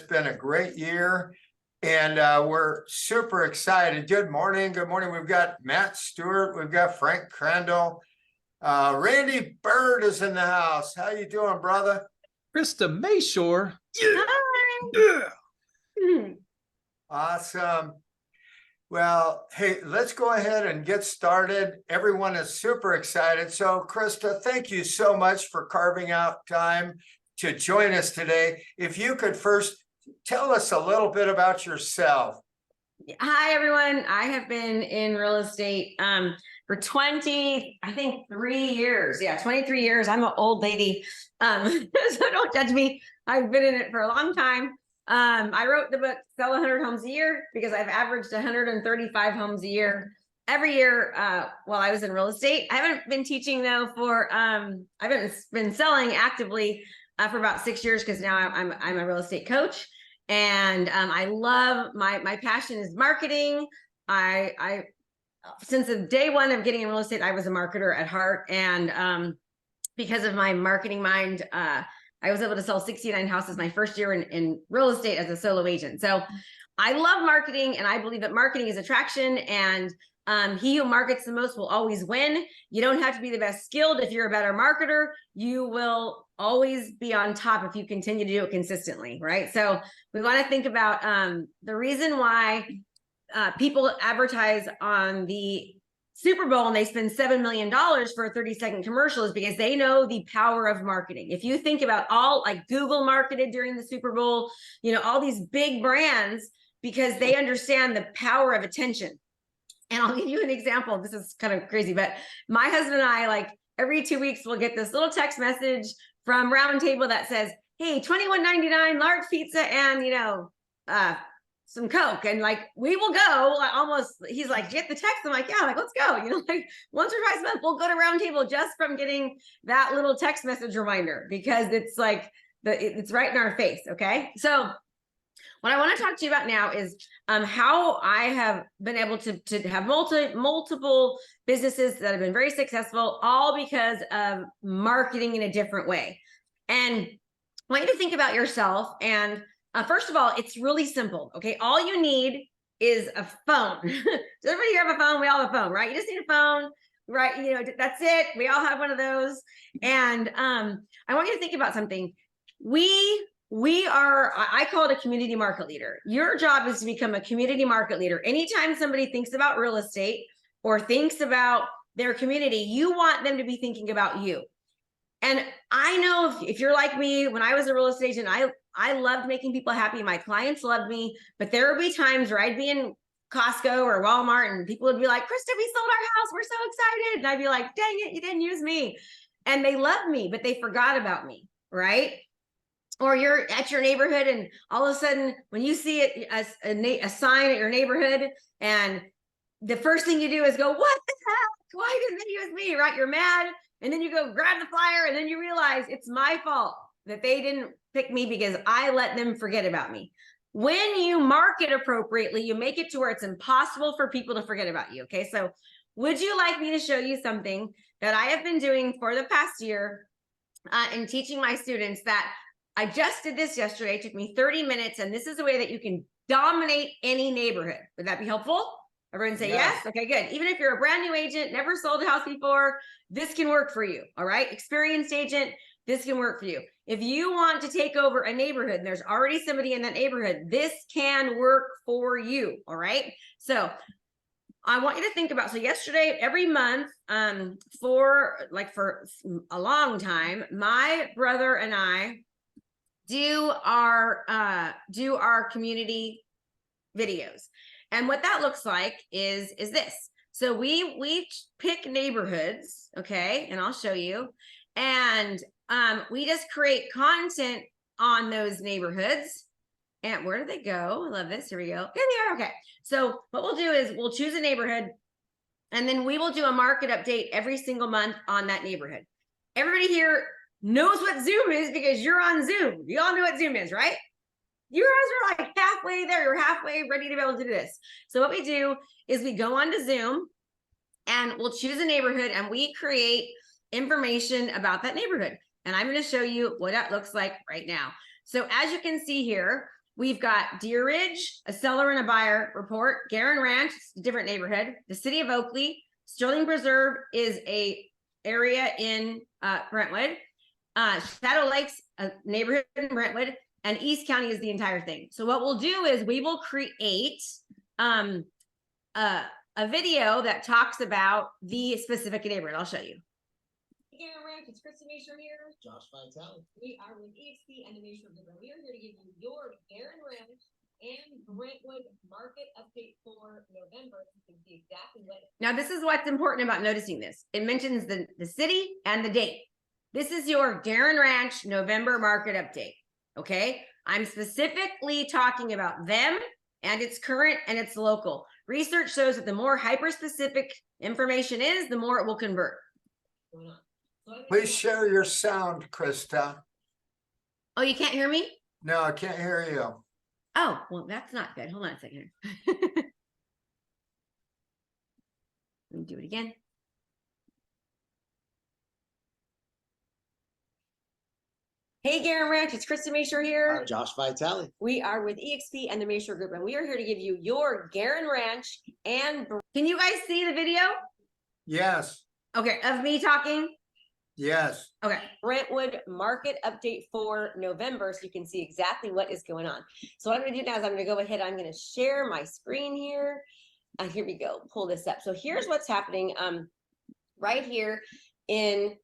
been a great year, and we're super excited. Good morning. Good morning. We've got Matt Stewart. We've got Frank Crandall. Randy Bird is in the house. How you doing, brother? Krista Mashore. Yeah. Awesome. Well, hey, let's go ahead and get started. Everyone is super excited. So, Krista, thank you so much for carving out time to join us today. If you could first tell us a little bit about yourself. Hi, everyone. I have been in real estate for 23 years. Yeah, 23 years. I'm an old lady. So don't judge me. I've been in it for a long time. I wrote the book, Sell 100 Homes a Year, because I've averaged 135 homes a year every year while I was in real estate. I haven't been teaching though I've been selling actively for about 6 years, because now I'm a real estate coach. And I love my passion is marketing. I since the day one of getting in real estate, I was a marketer at heart. And because of my marketing mind, I was able to sell 69 houses my first year in real estate as a solo agent. So I love marketing, and I believe that marketing is attraction, and he who markets the most will always win. You don't have to be the best skilled. If you're a better marketer, you will always be on top if you continue to do it consistently, right? So we want to think about the reason why people advertise on the Super Bowl and they spend $7 million for a 30-second commercial is because they know the power of marketing. If you think about all, like Google marketed during the Super Bowl, all these big brands, because they understand the power of attention. And I'll give you an example. This is kind of crazy, but my husband and I, like every 2 weeks, we'll get this little text message from Round Table that says, hey, $21.99 large pizza and, some Coke. And like, we will go almost, he's like, get the text. I'm like, yeah, like, let's go. Like once or twice a month, we'll go to Round Table just from getting that little text message reminder, because it's like, it's right in our face. Okay. So what I want to talk to you about now is how I have been able to have multiple businesses that have been very successful, all because of marketing in a different way. And I want you to think about yourself. And first of all, it's really simple. Okay. All you need is a phone. Does everybody here have a phone? We all have a phone, right? You just need a phone, right? That's it. We all have one of those. And I want you to think about something. I call it a community market leader. Your job is to become a community market leader. Anytime somebody thinks about real estate or thinks about their community, you want them to be thinking about you. And I know if you're like me, when I was a real estate agent, I loved making people happy. My clients loved me, but there would be times where I'd be in Costco or Walmart and people would be like, Krista, we sold our house. We're so excited. And I'd be like, dang it, you didn't use me. And they loved me, but they forgot about me, right? Or you're at your neighborhood and all of a sudden when you see it as a sign at your neighborhood, and the first thing you do is go, what the heck? Why didn't they use me, right? You're mad. And then you go grab the flyer, and then you realize it's my fault that they didn't pick me because I let them forget about me. When you market appropriately, you make it to where it's impossible for people to forget about you. Okay. So would you like me to show you something that I have been doing for the past year and teaching my students that I just did this yesterday. It took me 30 minutes. And this is a way that you can dominate any neighborhood. Would that be helpful? Everyone say yes. Okay, good. Even if you're a brand new agent, never sold a house before, this can work for you. All right. Experienced agent, this can work for you. If you want to take over a neighborhood and there's already somebody in that neighborhood, this can work for you. All right. So I want you to think about, so yesterday, every month, for a long time, my brother and I do our community videos. And what that looks like is this. So we pick neighborhoods, okay, and I'll show you. And we just create content on those neighborhoods. And where do they go? I love this. Here we go. Here they are. Okay. So what we'll do is we'll choose a neighborhood, and then we will do a market update every single month on that neighborhood. Everybody here knows what Zoom is because you're on Zoom. You all know what Zoom is, right? You guys are like halfway there. You're halfway ready to be able to do this. So what we do is we go onto Zoom and we'll choose a neighborhood and we create information about that neighborhood. And I'm going to show you what that looks like right now. So as you can see here, We've got Deer Ridge, a seller and a buyer report. Garin Ranch, a different neighborhood. The city of Oakley. Sterling Preserve is a area in Brentwood. Shadow Lakes, a neighborhood in Brentwood. And East County is the entire thing. So what we'll do is we will create a video that talks about the specific neighborhood. I'll show you. Garin Ranch, it's Krista Mashore here. Josh Vitale. We are with EXP and the Mashore Group, and we are here to give you your Garin Ranch and Brentwood market update for November. You can see exactly what. Now, this is what's important about noticing this. It mentions the city and the date. This is your Garin Ranch November market update. Okay, I'm specifically talking about them and it's current and it's local. Research shows that the more hyper-specific information is, the more it will convert. Please share your sound, Krista. Oh, you can't hear me? No, I can't hear you. Oh, well, that's not good. Hold on a second. Let me do it again. Hey, Garin Ranch, it's Krista Mashore here. Josh Vitale. We are with EXP and the Mashore Group, and we are here to give you your Garin Ranch and... Can you guys see the video? Yes. Okay, of me talking? Yes. Okay. Brentwood market update for November, so you can see exactly what is going on. So what I'm going to do now is I'm going to go ahead. I'm going to share my screen here. And here we go. Pull this up. So here's what's happening right here in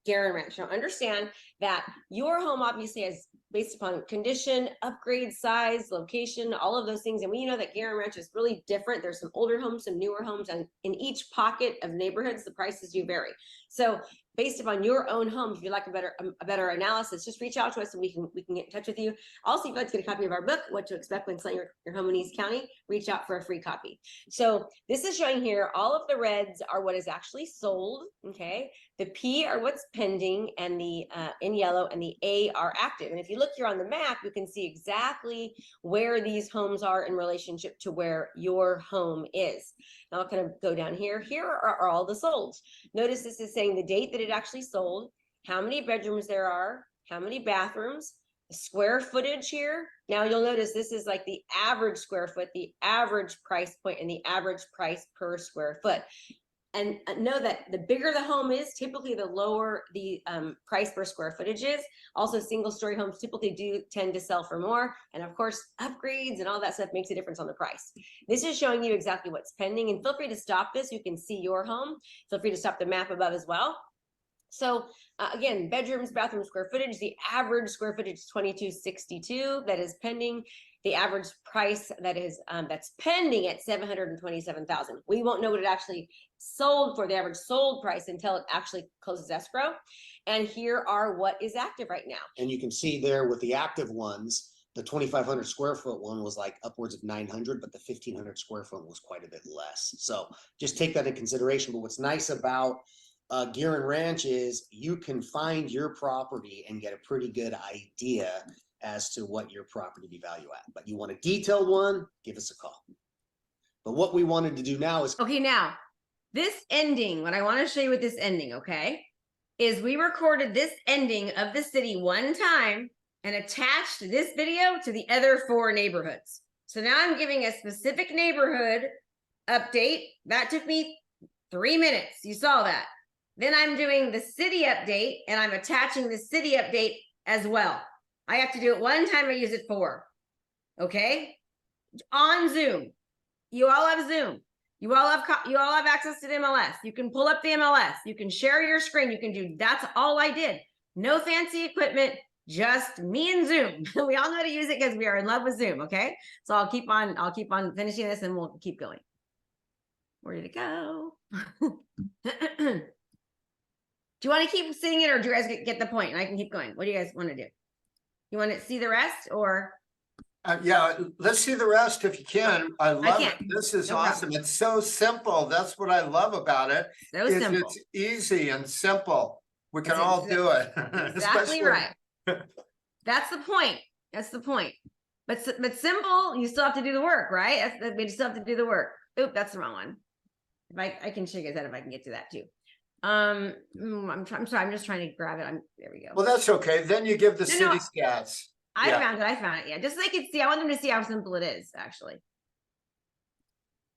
Garin Ranch. Now understand that your home obviously is based upon condition, upgrade, size, location, all of those things. And we know that Garin Ranch is really different. There's some older homes, some newer homes, and in each pocket of neighborhoods, the prices do vary. So based upon your own home, if you'd like a better analysis, just reach out to us and we can get in touch with you. Also, if you'd like to get a copy of our book, What to Expect When Selling Your Home in East County, reach out for a free copy. So this is showing here, all of the reds are what is actually sold, okay? The P are what's pending, and the in yellow, and the A are active. And if you look here on the map, you can see exactly where these homes are in relationship to where your home is. Now I'll kind of go down here. Here are all the solds. Notice this is saying the date that it actually sold, how many bedrooms there are, how many bathrooms, the square footage here. Now you'll notice this is like the average square foot, the average price point, and the average price per square foot. And know that the bigger the home is, typically the lower the price per square footage is. Also, single-story homes typically do tend to sell for more. And of course, upgrades and all that stuff makes a difference on the price. This is showing you exactly what's pending. And feel free to stop this. You can see your home. Feel free to stop the map above as well. So again, bedrooms, bathroom square footage, the average square footage is 2262. That is pending. The average price that is that's pending at 727,000. We won't know what it actually sold for, the average sold price, until it actually closes escrow. And here are what is active right now. And you can see there with the active ones, the 2,500 square foot one was like upwards of 900, but the 1,500 square foot was quite a bit less. So just take that in consideration. But what's nice about Garin Ranch is you can find your property and get a pretty good idea as to what your property be value at. But you want a detailed one, give us a call. But what we wanted to do now is... Okay, now, this ending, what I want to show you with this ending, okay, is we recorded this ending of the city one time and attached this video to the other 4 neighborhoods. So now I'm giving a specific neighborhood update. That took me 3 minutes. You saw that. Then I'm doing the city update, and I'm attaching the city update as well. I have to do it one time. I use it 4. Okay, on Zoom. You all have Zoom. You all have access to the MLS. You can pull up the MLS. You can share your screen. You can do. That's all I did. No fancy equipment. Just me and Zoom. We all know how to use it because we are in love with Zoom. Okay, so I'll keep on finishing this, and we'll keep going. Where did it go? Do you want to keep seeing it, or do you guys get the point? And I can keep going. What do you guys want to do? You want to see the rest, or? Yeah, let's see the rest if you can. I love it. This is No awesome. problem. It's so simple. That's what I love about it. So simple. It's easy and simple. We can It's all do it. Exactly Especially- right. That's the point. That's the point. But simple, you still have to do the work, right? We still have to do the work. Oop, that's the wrong one. If I can show you guys that if I can get to that too. I'm sorry. I'm just trying to grab it. There we go. Well, that's okay. Then you give the city stats. I Yeah. found it. Yeah. Just so they can see. I want them to see how simple it is, actually.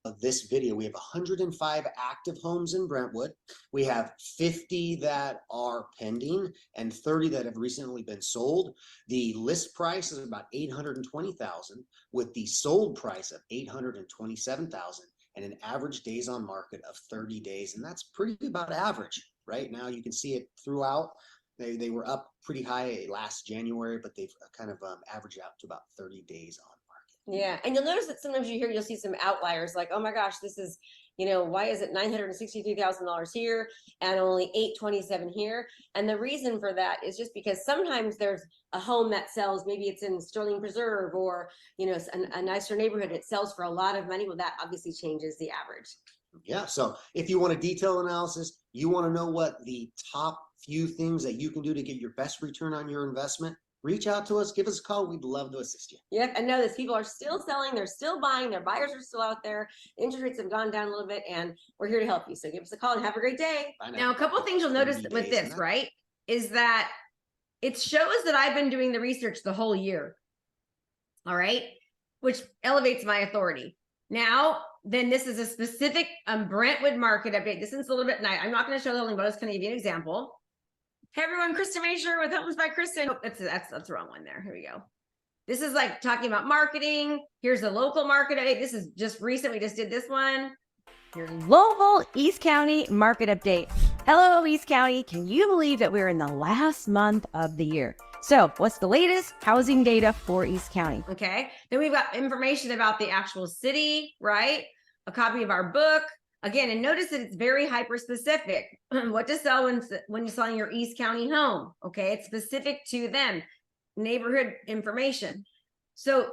Of this video, we have 105 active homes in Brentwood. We have 50 that are pending and 30 that have recently been sold. The list price is about $820,000 with the sold price of $827,000 and an average days on market of 30 days. And that's pretty about average right now. You can see it throughout. They were up pretty high last January, but they've kind of averaged out to about 30 days on. Yeah, and you'll notice that sometimes you'll see some outliers like, oh my gosh, this is, why is it $963,000 here and only $827 here? And the reason for that is just because sometimes there's a home that sells, maybe it's in Sterling Preserve or, a nicer neighborhood, it sells for a lot of money. Well, that obviously changes the average. Yeah, so if you want a detailed analysis, you want to know what the top few things that you can do to get your best return on your investment, reach out to us, give us a call. We'd love to assist you. Yep, and know this, people are still selling, they're still buying, their buyers are still out there. Interest rates have gone down a little bit, and we're here to help you. So give us a call and have a great day. Bye Now, a couple of things you'll notice 30 with days, this, and that- right, is that it shows that I've been doing the research the whole year. All right, which elevates my authority. Now, then this is a specific Brentwood market update. This is a little bit nice. I'm not going to show the whole thing, but I was going to give you an example. Hey everyone, Krista Mashore with Homes by Krista. Oh, that's the wrong one there. Here we go. This is like talking about marketing. Here's a local market update. This is just recent. We just did this one. Your local East County market update. Hello, East County. Can you believe that we're in the last month of the year? So what's the latest housing data for East County? Okay. Then we've got information about the actual city, right? A copy of our book. Again, and notice that it's very hyper specific. What to sell when you're selling your East County home. Okay. It's specific to them. Neighborhood information. So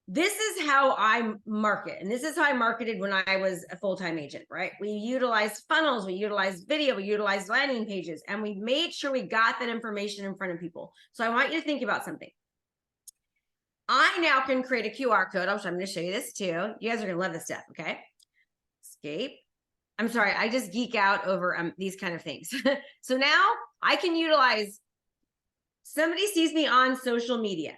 this is how I market, and this is how I marketed when I was a full-time agent, right? We utilized funnels, we utilized video, we utilized landing pages, and we made sure we got that information in front of people. So I want you to think about something. I now can create a QR code. I'm going to show you this too. You guys are going to love this stuff. Okay. Escape. I'm sorry. I just geek out over these kind of things. So now I can utilize, somebody sees me on social media.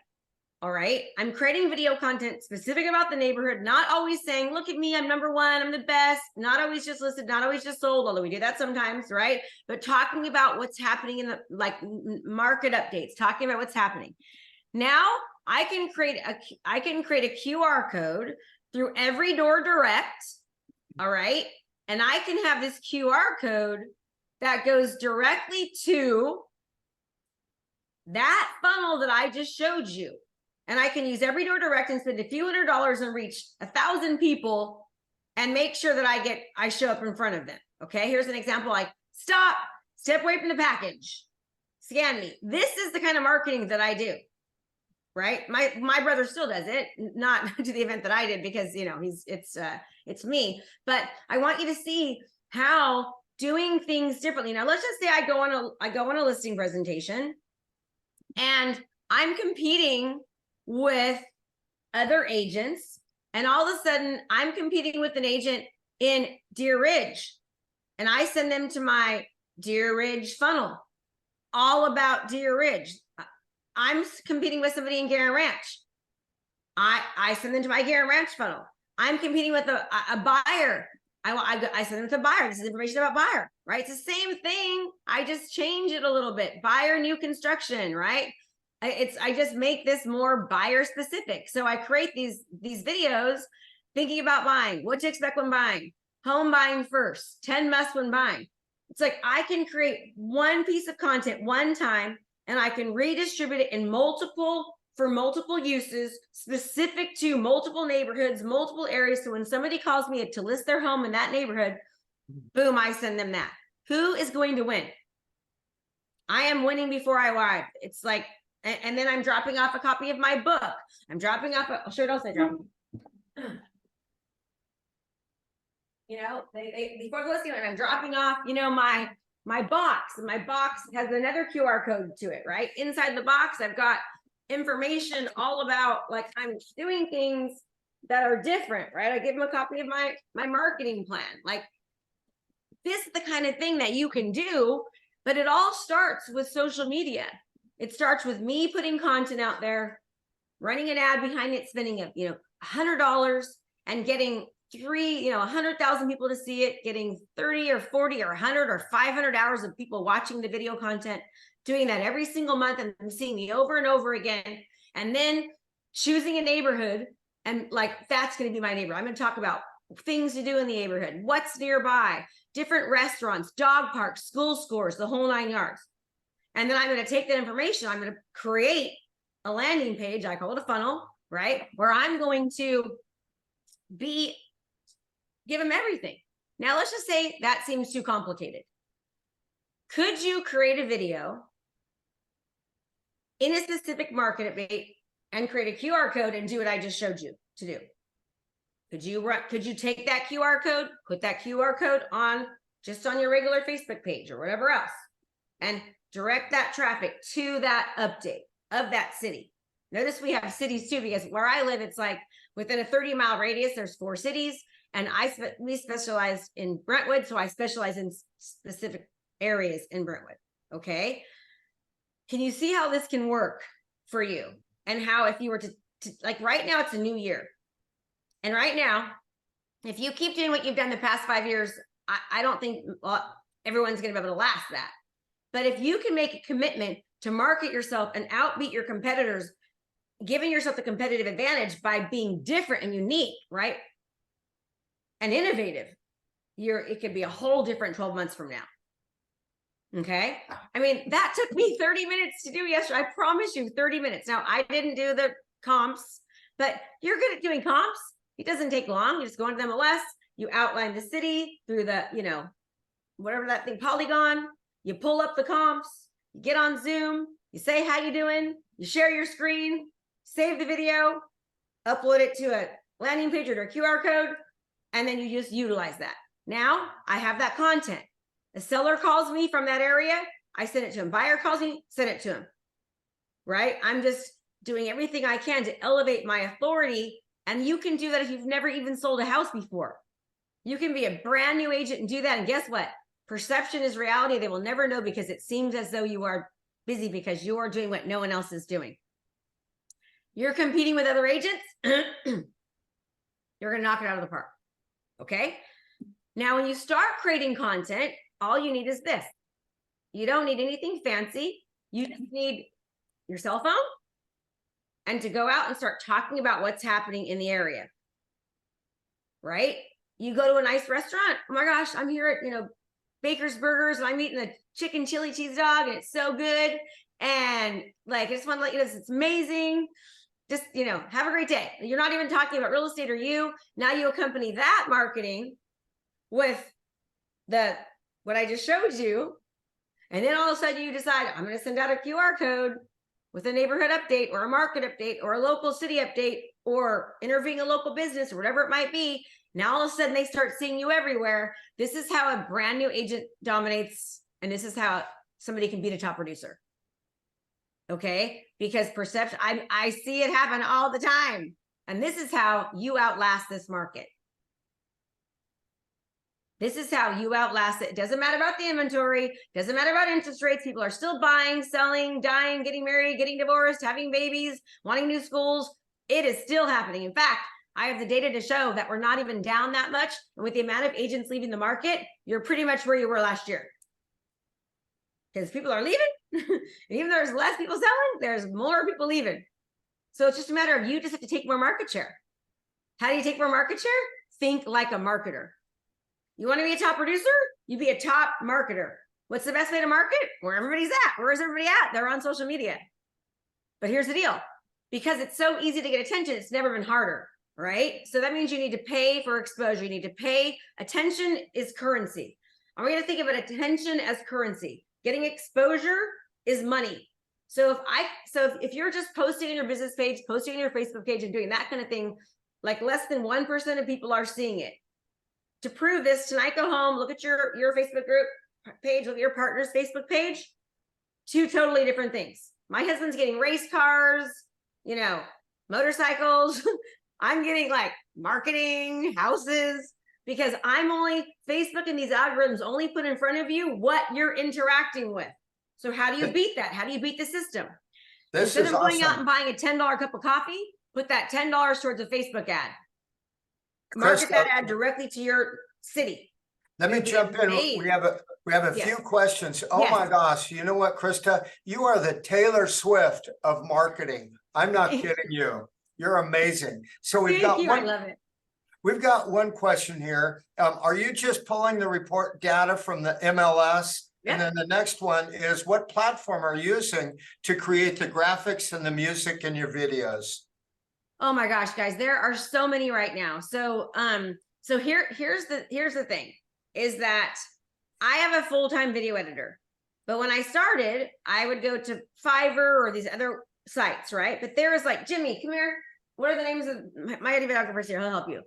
All right. I'm creating video content specific about the neighborhood, not always saying, look at me, I'm number one, I'm the best, not always just listed, not always just sold, although we do that sometimes, right? But talking about what's happening in the market updates, talking about what's happening. Now I can create a QR code through every door direct. All right. And I can have this QR code that goes directly to that funnel that I just showed you. And I can use every door direct and spend a few $100s and reach 1,000 people and make sure that I show up in front of them. Okay, here's an example like step away from the package, scan me. This is the kind of marketing that I do, right? My brother still does it, not to the event that I did because, it's me. But I want you to see how doing things differently. Now, let's just say I go on a listing presentation and I'm competing with other agents, and all of a sudden I'm competing with an agent in Deer Ridge, and I send them to my Deer Ridge funnel, all about Deer Ridge. I'm competing with somebody in Garen Ranch. I send them to my Garen Ranch funnel. I'm competing with a buyer. I send them to buyer. This is information about buyer, right? It's the same thing. I just change it a little bit. Buyer, new construction, right? I just make this more buyer specific. So I create these videos thinking about buying, what to expect when buying, home buying first, 10 must when buying. It's like I can create one piece of content one time and I can redistribute it in for multiple uses, specific to multiple neighborhoods, multiple areas. So when somebody calls me to list their home in that neighborhood, boom, I send them that. Who is going to win? I am winning before I arrive. It's like, and then I'm dropping off a copy of my book. I'm dropping off, I'll show you what else I drop. Before the listing, I'm dropping off, my box, and my box has another QR code to it, right? Inside the box, I've got information all about, like, I'm doing things that are different, right? I give them a copy of my marketing plan. Like, this is the kind of thing that you can do, but it all starts with social media. It starts with me putting content out there, running an ad behind it, spending $100 and getting 100,000 people to see it, getting 30 or 40 or 100 or 500 hours of people watching the video content, doing that every single month and seeing me over and over again. And then choosing a neighborhood and like, that's going to be my neighborhood. I'm going to talk about things to do in the neighborhood, what's nearby, different restaurants, dog parks, school scores, the whole 9 yards. And then I'm going to take that information. I'm going to create a landing page. I call it a funnel, right? Where I'm going to give them everything. Now, let's just say that seems too complicated. Could you create a video in a specific market update and create a QR code and do what I just showed you to do? Could you take that QR code, put that QR code on your regular Facebook page or whatever else, and direct that traffic to that update of that city? Notice we have cities too, because where I live, it's like within a 30-mile radius, there's 4 cities, and we specialize in Brentwood, so I specialize in specific areas in Brentwood. Okay, can you see how this can work for you? And how if you were to like right now, it's a new year. And right now, if you keep doing what you've done the past 5 years, I don't think everyone's going to be able to last that. But if you can make a commitment to market yourself and outbeat your competitors, giving yourself the competitive advantage by being different and unique, right? And innovative, it could be a whole different 12 months from now. Okay. I mean, that took me 30 minutes to do yesterday. I promise you 30 minutes. Now, I didn't do the comps, but you're good at doing comps. It doesn't take long. You just go into the MLS, you outline the city through the, whatever that thing, Polygon, you pull up the comps, you get on Zoom, you say, how you doing? You share your screen, save the video, upload it to a landing page or to a QR code, and then you just utilize that. Now I have that content. A seller calls me from that area, I send it to him. Buyer calls me, send it to him, right? I'm just doing everything I can to elevate my authority. And you can do that if you've never even sold a house before. You can be a brand new agent and do that. And guess what? Perception is reality. They will never know, because it seems as though you are busy because you are doing what no one else is doing. You're competing with other agents. You're going to knock it out of the park. Okay. Now, when you start creating content, all you need is this. You don't need anything fancy. You just need your cell phone and to go out and start talking about what's happening in the area, right? You go to a nice restaurant. Oh my gosh, I'm here at, Baker's Burgers, and I'm eating a chicken chili cheese dog, and it's so good. And like, I just want to let you know, it's amazing. Just, have a great day. You're not even talking about real estate or you. Now you accompany that marketing with what I just showed you. And then all of a sudden you decide, I'm going to send out a QR code with a neighborhood update or a market update or a local city update or interviewing a local business or whatever it might be. Now all of a sudden they start seeing you everywhere. This is how a brand new agent dominates. And this is how somebody can beat a top producer. Okay. Because perception, I see it happen all the time. And this is how you outlast this market. This is how you outlast it. It doesn't matter about the inventory. Doesn't matter about interest rates. People are still buying, selling, dying, getting married, getting divorced, having babies, wanting new schools. It is still happening. In fact, I have the data to show that we're not even down that much. And with the amount of agents leaving the market, you're pretty much where you were last year. Because people are leaving. And even though there's less people selling, there's more people leaving. So it's just a matter of you just have to take more market share. How do you take more market share? Think like a marketer. You want to be a top producer? You be a top marketer. What's the best way to market? Where everybody's at. Where is everybody at? They're on social media. But here's the deal. Because it's so easy to get attention, it's never been harder, right? So that means you need to pay for exposure. You need to pay. Attention is currency. And we're going to think about attention as currency. Getting exposure is money. So if you're just posting on your business page, posting on your Facebook page and doing that kind of thing, like less than 1% of people are seeing it. To prove this, tonight go home, look at your Facebook group page, look at your partner's Facebook page. 2 totally different things. My husband's getting race cars, motorcycles. I'm getting like marketing, houses, because Facebook and these algorithms only put in front of you what you're interacting with. So how do you beat that? How do you beat the system? This Instead is of going out awesome. and buying a $10 cup of coffee, put that $10 towards a Facebook ad. Market Krista, that ad directly to your city. let me It'd be jump in. amazing. We have a Yes. few questions. Oh Yes. my gosh, you know what, Krista? You are the Taylor Swift of marketing. I'm not kidding you. You're amazing. So we've Thank got you. I one. love it. We've got one question here. Are you just pulling the report data from the MLS? Yep. And then the next one is, what platform are you using to create the graphics and the music in your videos? Oh my gosh, guys, there are so many right now. So here's the thing is that I have a full-time video editor. But when I started, I would go to Fiverr or these other sites, right? But there was like, Jimmy, come here. What are the names of my videographers here? He'll help you.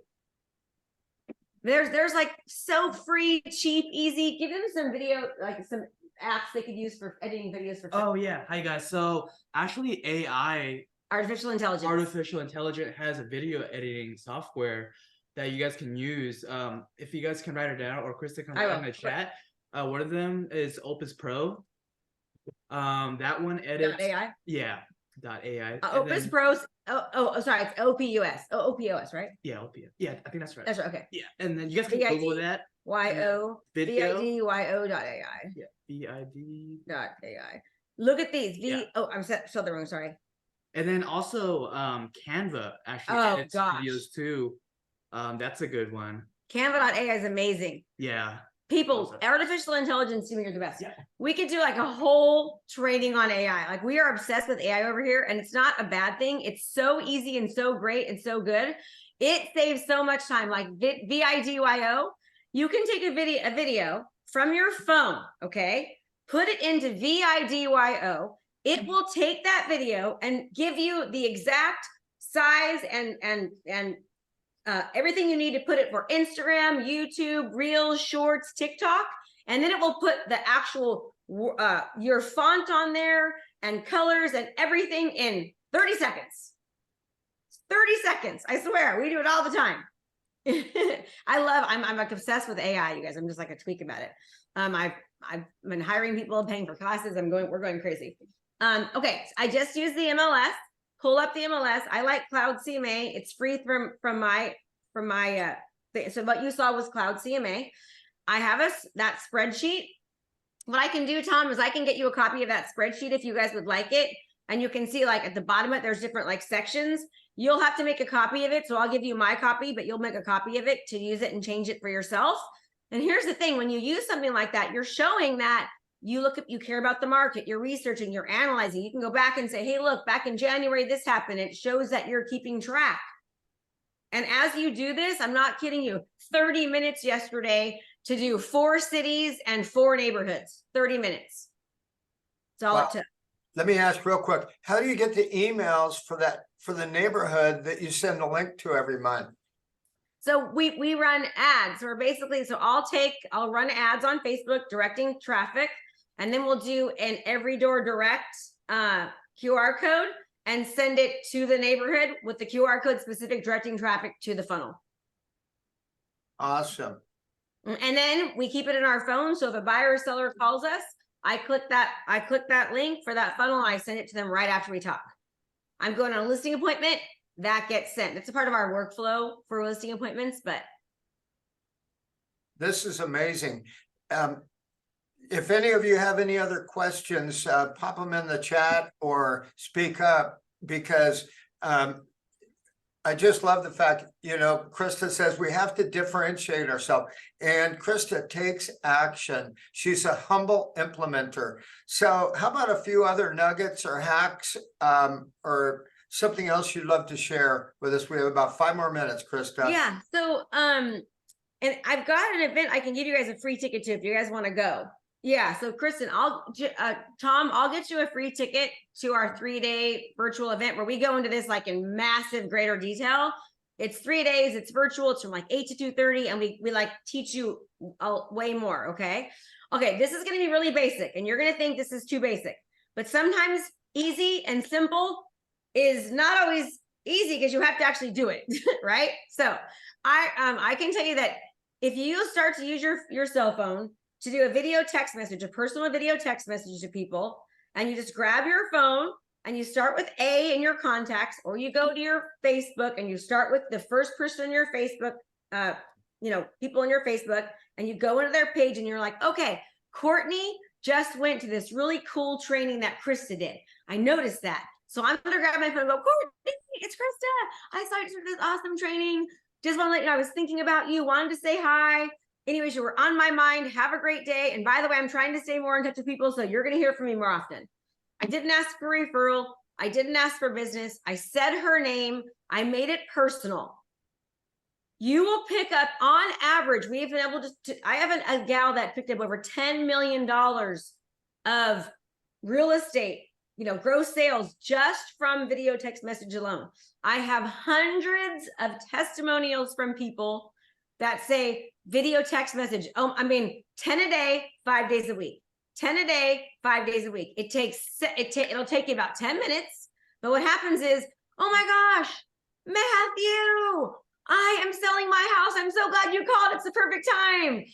There's like so free, cheap, easy. Give them some video, like some apps they could use for editing videos for free. Oh yeah, hi guys. So actually AI, Artificial intelligence. artificial intelligence has a video editing software that you guys can use. If you guys can write it down, or Krista can I write will. in the chat. One of them is Opus Pro. That one edits. AI. Yeah. .ai. And Opus then- Pros. Sorry, it's OPUS. OPOS, right? Yeah, OPS. Yeah, I think that's right. That's right. Okay. Yeah, and then you guys can VID. Google that. YO Video. VIDYO.ai. Yeah, VID. .ai. Look at these. Yeah. I'm spelled the wrong. Sorry. And then also Canva actually Oh, edits gosh. videos too. That's a good one. Canva.ai is amazing. Yeah. People, Awesome. artificial intelligence, to me, are the best. Yeah. We could do like a whole training on AI. Like we are obsessed with AI over here, and it's not a bad thing. It's so easy and so great and so good. It saves so much time. Like VIDYO, you can take a video from your phone, okay? Put it into VIDYO. It will take that video and give you the exact size and everything you need to put it for Instagram, YouTube, Reels, Shorts, TikTok, and then it will put the actual your font on there and colors and everything in 30 seconds. 30 seconds. I swear, we do it all the time. I'm like obsessed with AI, you guys. I'm just like a tweak about it. I've been hiring people, paying for classes. we're going crazy. Okay, I just used the MLS. Pull up the MLS. I like Cloud CMA. It's free from my thing. So what you saw was Cloud CMA. I have that spreadsheet. What I can do, Tom, is I can get you a copy of that spreadsheet if you guys would like it. And you can see like at the bottom of it, there's different like sections. You'll have to make a copy of it. So I'll give you my copy, but you'll make a copy of it to use it and change it for yourself. And here's the thing, when you use something like that, you're showing that you care about the market, you're researching, you're analyzing. You can go back and say, hey, look, back in January, this happened. It shows that you're keeping track. And as you do this, I'm not kidding you, 30 minutes yesterday to do 4 cities and 4 neighborhoods, 30 minutes. That's all Wow. it took. Let me ask real quick, how do you get the emails for the neighborhood that you send a link to every month? So we run ads. So I'll run ads on Facebook directing traffic, and then we'll do an every door direct QR code and send it to the neighborhood with the QR code specific directing traffic to the funnel. Awesome. And then we keep it in our phone. So if a buyer or seller calls us, I click that link for that funnel and I send it to them right after we talk. I'm going on a listing appointment, that gets sent. It's a part of our workflow for listing appointments, but This is amazing. If any of you have any other questions, pop them in the chat or speak up, because I just love the fact, Krista says we have to differentiate ourselves, and Krista takes action. She's a humble implementer. So how about a few other nuggets or hacks or something else you'd love to share with us? We have about 5 more minutes, Krista. yeah. So and I've got an event I can give you guys a free ticket to if you guys want to go. Yeah. So Kristen, Tom, I'll get you a free ticket to our 3-day virtual event where we go into this like in massive greater detail. It's 3 days. It's virtual. It's from like 8 to 2:30, and we like teach you way more. Okay. This is going to be really basic, and you're going to think this is too basic, but sometimes easy and simple is not always easy because you have to actually do it, right? So I can tell you that if you start to use your cell phone to do a video text message, a personal video text message to people. And you just grab your phone and you start with A in your contacts, or you go to your Facebook and you start with the first person in your Facebook, people in your Facebook, and you go into their page and you're like, okay, Courtney just went to this really cool training that Krista did. I noticed that. So I'm gonna grab my phone and go, Courtney, it's Krista. I saw you did this awesome training. Just want to let you know I was thinking about you, wanted to say hi. Anyways, you were on my mind. Have a great day. And by the way, I'm trying to stay more in touch with people, so you're going to hear from me more often. I didn't ask for referral. I didn't ask for business. I said her name. I made it personal. You will pick up, on average, we've been able to I have a gal that picked up over $10 million of real estate, gross sales just from video text message alone. I have hundreds of testimonials from people that say video text message. 10 a day, 5 days a week. 10 a day, 5 days a week. It'll take you about 10 minutes. But what happens is, oh my gosh, Matthew, I am selling my house. I'm so glad you called. It's the perfect time.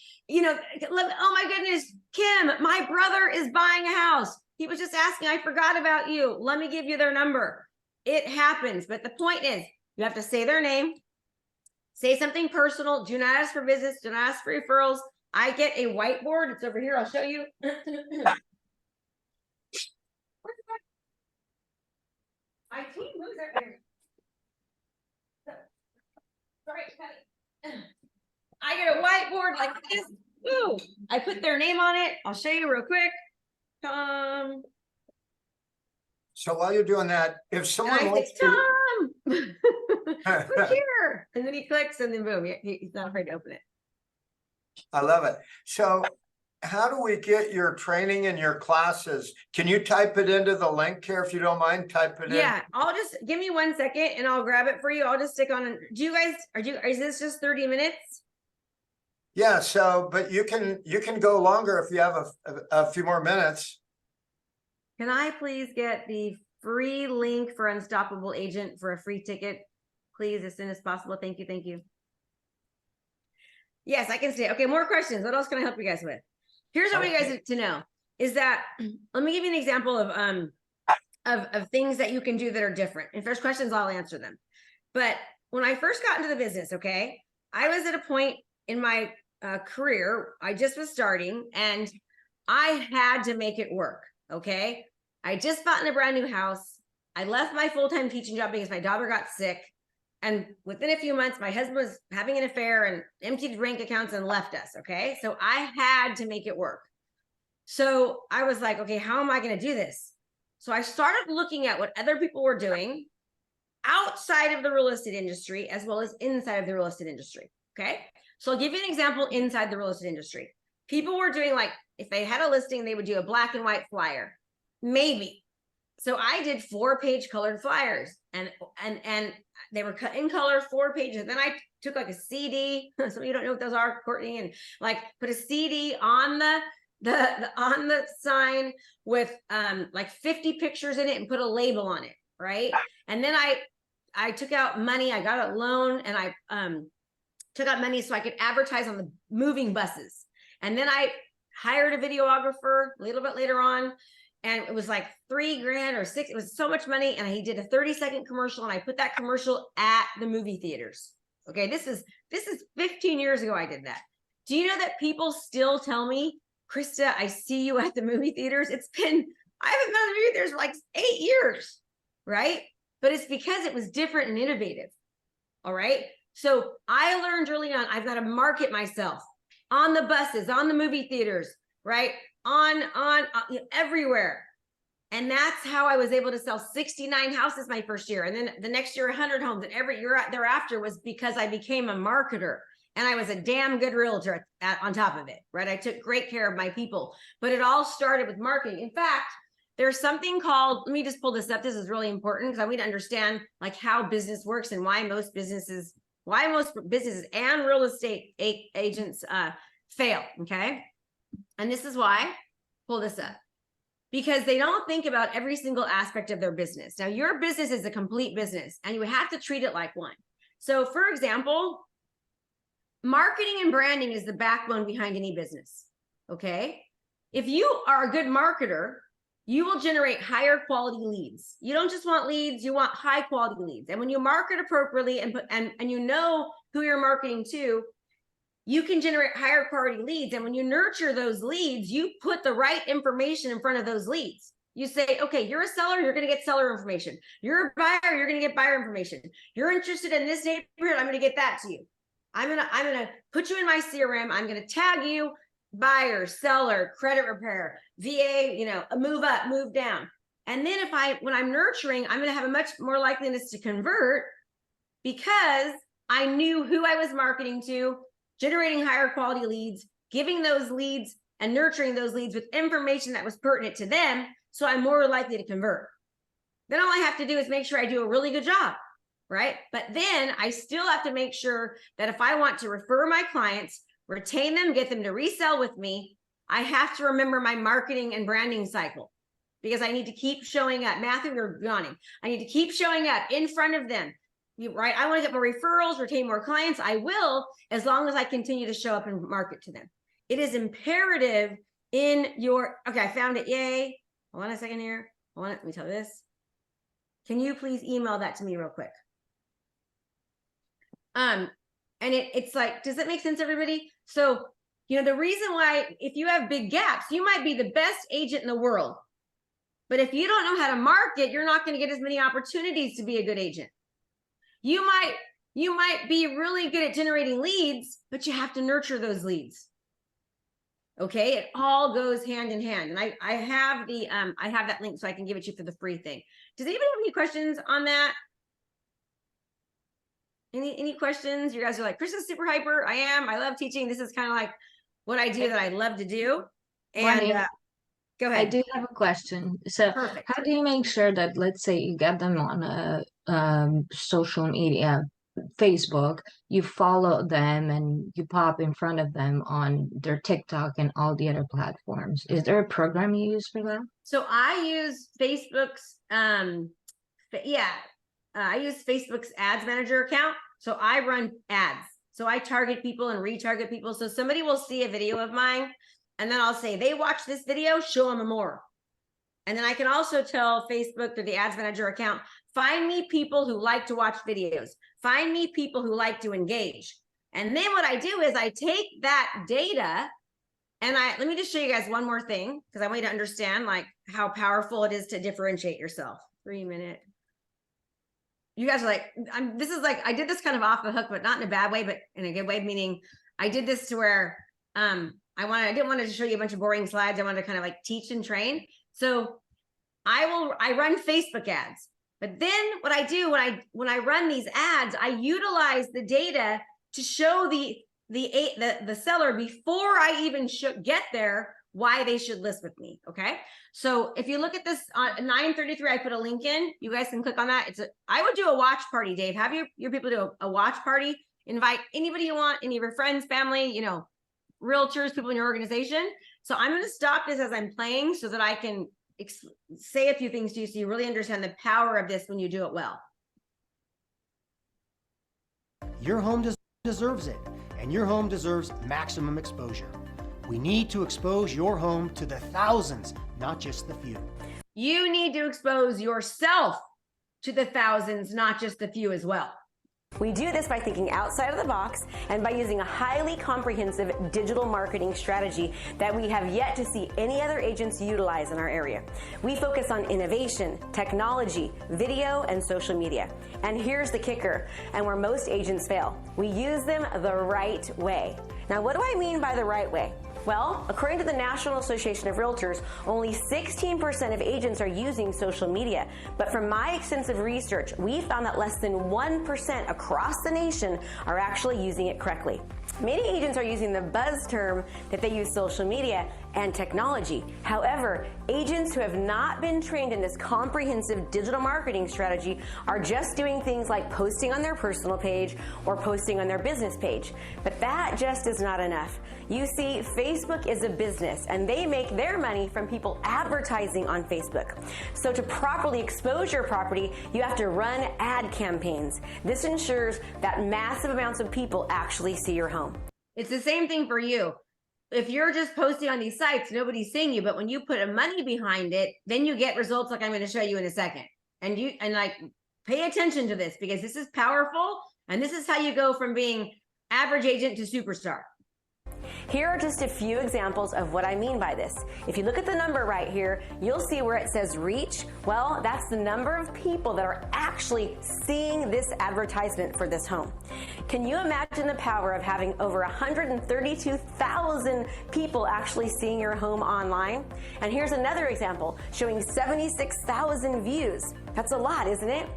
Oh my goodness, Kim, my brother is buying a house. He was just asking, I forgot about you. Let me give you their number. It happens. But the point is, you have to say their name, say something personal. Do not ask for business. Do not ask for referrals. I get a whiteboard. It's over here. I'll show you. My team moves everywhere. Sorry, I get a whiteboard like this. Ooh, I put their name on it. I'll show you real quick. So while you're doing that, if And someone I wants say, to, Tom, click here. And then he clicks and then boom, he's not afraid to open it. I love it. So how do we get your training and your classes? Can you type it into the link here if you don't mind? Type it in. Yeah, I'll just give me 1 second and I'll grab it for you. I'll just stick on. Do you guys, is this just 30 minutes? Yeah, so, but you can go longer if you have a few more minutes. Can I please get the free link for Unstoppable Agent for a free ticket, please, as soon as possible? Thank you. Thank you. Yes, I can stay. Okay, more questions. What else can I help you guys with? Here's what you guys need to know is that, let me give you an example of things that you can do that are different. If there's questions, I'll answer them. But when I first got into the business, okay, I was at a point in my career, I just was starting and I had to make it work, okay? I just bought in a brand new house. I left my full-time teaching job because my daughter got sick. And within a few months, my husband was having an affair and emptied bank accounts and left us, okay? So I had to make it work. So I was like, okay, how am I going to do this? So I started looking at what other people were doing outside of the real estate industry, as well as inside of the real estate industry, okay? So I'll give you an example inside the real estate industry. People were doing, like, if they had a listing, they would do a black and white flyer, maybe. So I did 4-page colored flyers and they were cut in color, 4 pages. Then I took like a CD. Some of you don't know what those are, Courtney, and like put a CD on the sign with like 50 pictures in it and put a label on it, right? And then I took out money. I got a loan and I took out money so I could advertise on the moving buses. And then I hired a videographer a little bit later on. And it was like $3,000 or $6,000. It was so much money. And he did a 30-second commercial and I put that commercial at the movie theaters. Okay. This is 15 years ago. I did that. Do you know that people still tell me, Krista, I see you at the movie theaters. I haven't been to the movie theaters for like 8 years. Right. But it's because it was different and innovative. All right. So I learned early on, I've got to market myself on the buses, on the movie theaters, right? On everywhere. And that's how I was able to sell 69 houses my first year. And then the next year, 100 homes. And every year thereafter was because I became a marketer and I was a damn good realtor on top of it, right? I took great care of my people, but it all started with marketing. In fact, there's something called, let me just pull this up. This is really important because I need to understand like how business works and why most businesses and real estate agents fail, okay? And this is why, pull this up, because they don't think about every single aspect of their business. Now, your business is a complete business and you have to treat it like one. So for example, marketing and branding is the backbone behind any business. Okay. If you are a good marketer, you will generate higher quality leads. You don't just want leads, you want high quality leads. And when you market appropriately and you know who you're marketing to, you can generate higher quality leads. And when you nurture those leads, you put the right information in front of those leads. You say, okay, you're a seller, you're going to get seller information. You're a buyer, you're going to get buyer information. You're interested in this neighborhood, I'm going to get that to you. I'm going to put you in my CRM. I'm going to tag you buyer, seller, credit repair, VA, a move up, move down. And then when I'm nurturing, I'm going to have a much more likeliness to convert because I knew who I was marketing to, generating higher quality leads, giving those leads and nurturing those leads with information that was pertinent to them. So I'm more likely to convert. Then all I have to do is make sure I do a really good job, right? But then I still have to make sure that if I want to refer my clients, retain them, get them to resell with me, I have to remember my marketing and branding cycle because I need to keep showing up. Matthew, you're yawning. I need to keep showing up in front of them, right? I want to get more referrals, retain more clients. I will, as long as I continue to show up and market to them. It is imperative in your, okay, I found it, yay. Hold on a second here. Let me tell you this. Can you please email that to me real quick? And it's like, does that make sense, everybody? So, the reason why, if you have big gaps, you might be the best agent in the world. But if you don't know how to market, you're not going to get as many opportunities to be a good agent. You might be really good at generating leads, but you have to nurture those leads. Okay, it all goes hand in hand. And I have I have that link so I can give it to you for the free thing. Does anybody have any questions on that? Any questions? You guys are like, Krista's super hyper. I am. I love teaching. This is kind of like what I do that I love to do. And go ahead. I do have a question. So Perfect. how do you make sure that, let's say you get them on a social media, Facebook, you follow them and you pop in front of them on their TikTok and all the other platforms? Is there a program you use for that? So I use Facebook's, I use Facebook's ads manager account. So I run ads. So I target people and retarget people. So somebody will see a video of mine and then I'll say, they watch this video, show them more. And then I can also tell Facebook through the ads manager account, find me people who like to watch videos. Find me people who like to engage. And then what I do is I take that data and let me just show you guys one more thing because I want you to understand like how powerful it is to differentiate yourself. 3 minute. You guys are like, this is like, I did this kind of off the hook, but not in a bad way, but in a good way, meaning I did this to where I didn't want to show you a bunch of boring slides. I wanted to kind of like teach and train. So I run Facebook ads, but then what I do when I run these ads, I utilize the data to show the seller before I even get there why they should list with me. Okay. So if you look at this on 933, I put a link in, you guys can click on that. I would do a watch party, Dave. Have your people do a watch party, invite anybody you want, any of your friends, family, realtors, people in your organization. So I'm going to stop this as I'm playing so that I can say a few things to you so you really understand the power of this when you do it well. Your home deserves it, and your home deserves maximum exposure. We need to expose your home to the thousands, not just the few. You need to expose yourself to the thousands, not just the few as well. We do this by thinking outside of the box and by using a highly comprehensive digital marketing strategy that we have yet to see any other agents utilize in our area. We focus on innovation, technology, video, and social media. And here's the kicker, and where most agents fail. We use them the right way. Now, what do I mean by the right way? Well, according to the National Association of Realtors, only 16% of agents are using social media. But from my extensive research, we found that less than 1% across the nation are actually using it correctly. Many agents are using the buzz term that they use social media and technology. However, agents who have not been trained in this comprehensive digital marketing strategy are just doing things like posting on their personal page or posting on their business page. But that just is not enough. You see, Facebook is a business and they make their money from people advertising on Facebook. So to properly expose your property, you have to run ad campaigns. This ensures that massive amounts of people actually see your home. It's the same thing for you. if you're just posting on these sites, nobody's seeing you. But when you put money behind it, then you get results like I'm going to show you in a second. And like, pay attention to this because this is powerful. And this is how you go from being average agent to superstar. Here are just a few examples of what I mean by this. If you look at the number right here, you'll see where it says reach. Well, that's the number of people that are actually seeing this advertisement for this home. Can you imagine the power of having over 132,000 people actually seeing your home online? And here's another example showing 76,000 views. That's a lot, isn't it?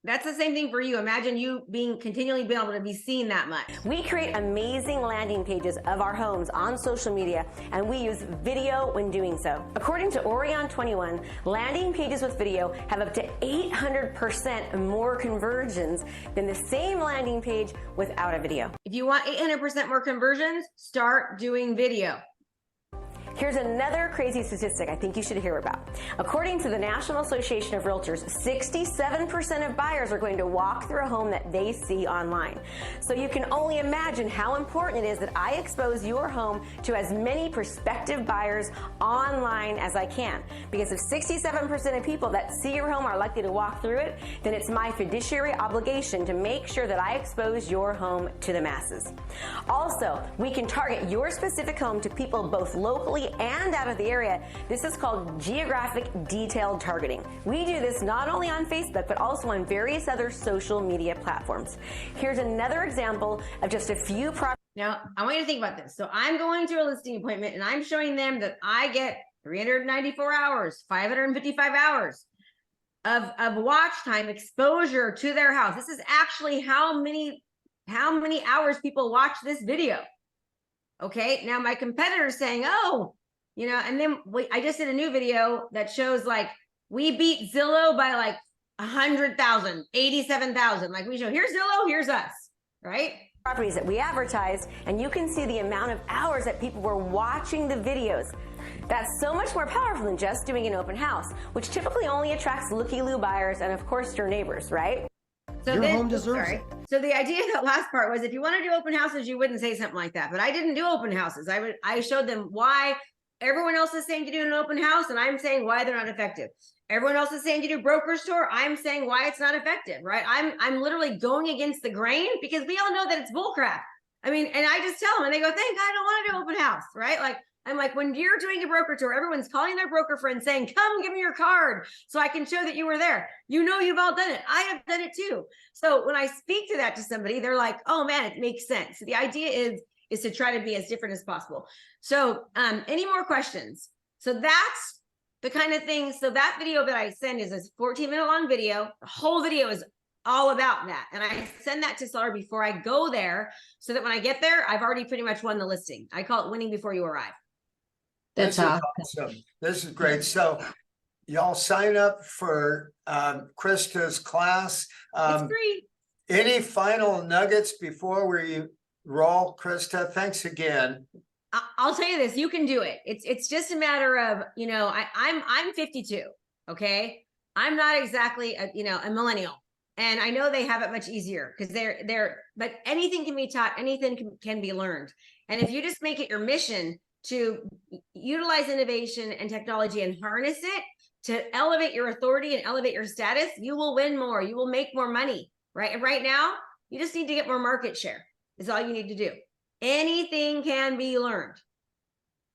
That's the same thing for you. Imagine you continually being able to be seen that much. We create amazing landing pages of our homes on social media, and we use video when doing so. According to Orion 21, landing pages with video have up to 800% more conversions than the same landing page without a video. If you want 800% more conversions, start doing video. Here's another crazy statistic I think you should hear about. According to the National Association of Realtors, 67% of buyers are going to walk through a home that they see online. So you can only imagine how important it is that I expose your home to as many prospective buyers online as I can. Because if 67% of people that see your home are likely to walk through it, then it's my fiduciary obligation to make sure that I expose your home to the masses. Also, we can target your specific home to people both locally and out of the area. This is called geographic detailed targeting. We do this not only on Facebook, but also on various other social media platforms. Here's another example of just a few properties. Now, I want you to think about this. So I'm going to a listing appointment and I'm showing them that I get 394 hours, 555 hours of watch time exposure to their house. This is actually how many hours people watch this video. Okay, now my competitor's saying, oh, and then I just did a new video that shows like we beat Zillow by like 100,000, 87,000. Like we show, here's Zillow, here's us, right? Properties that we advertised, and you can see the amount of hours that people were watching the videos. That's so much more powerful than just doing an open house, which typically only attracts looky-loo buyers and of course your neighbors, right? So Your home deserves it. So the idea of that last part was if you want to do open houses, you wouldn't say something like that. But I didn't do open houses. I showed them why everyone else is saying to do an open house, and I'm saying why they're not effective. Everyone else is saying to do broker's tour. I'm saying why it's not effective, right? I'm literally going against the grain because we all know that it's bullcrap. I mean, and I just tell them and they go, thank God I don't want to do open house, right? Like, I'm like, when you're doing a broker tour, everyone's calling their broker friend saying, come give me your card so I can show that you were there. You've all done it. I have done it too. So when I speak to that to somebody, they're like, oh man, it makes sense. So the idea is to try to be as different as possible. So any more questions? So that's the kind of thing. So that video that I send is a 14-minute long video. The whole video is all about that. And I send that to seller before I go there so that when I get there, I've already pretty much won the listing. I call it winning before you arrive. That's This is awesome. awesome. This is great. So y'all sign up for Krista's class. It's free. Any final nuggets before we roll, Krista? Thanks again. I'll tell you this, you can do it. It's just a matter of, I'm 52. Okay. I'm not exactly a millennial, and I know they have it much easier because but anything can be taught, anything can be learned. And if you just make it your mission to utilize innovation and technology and harness it to elevate your authority and elevate your status, you will win more. You will make more money, right? And right now, you just need to get more market share is all you need to do. Anything can be learned.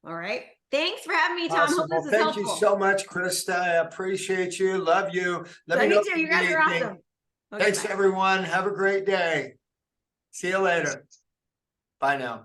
All right. Thanks for having me, Tom. Awesome. Hope this Well, is thank helpful. you so much, Krista. I appreciate you. Love you. Let me Me know too. if You guys need are anything. awesome. Okay, Thanks, bye. everyone. Have a great day. See you later. Bye now.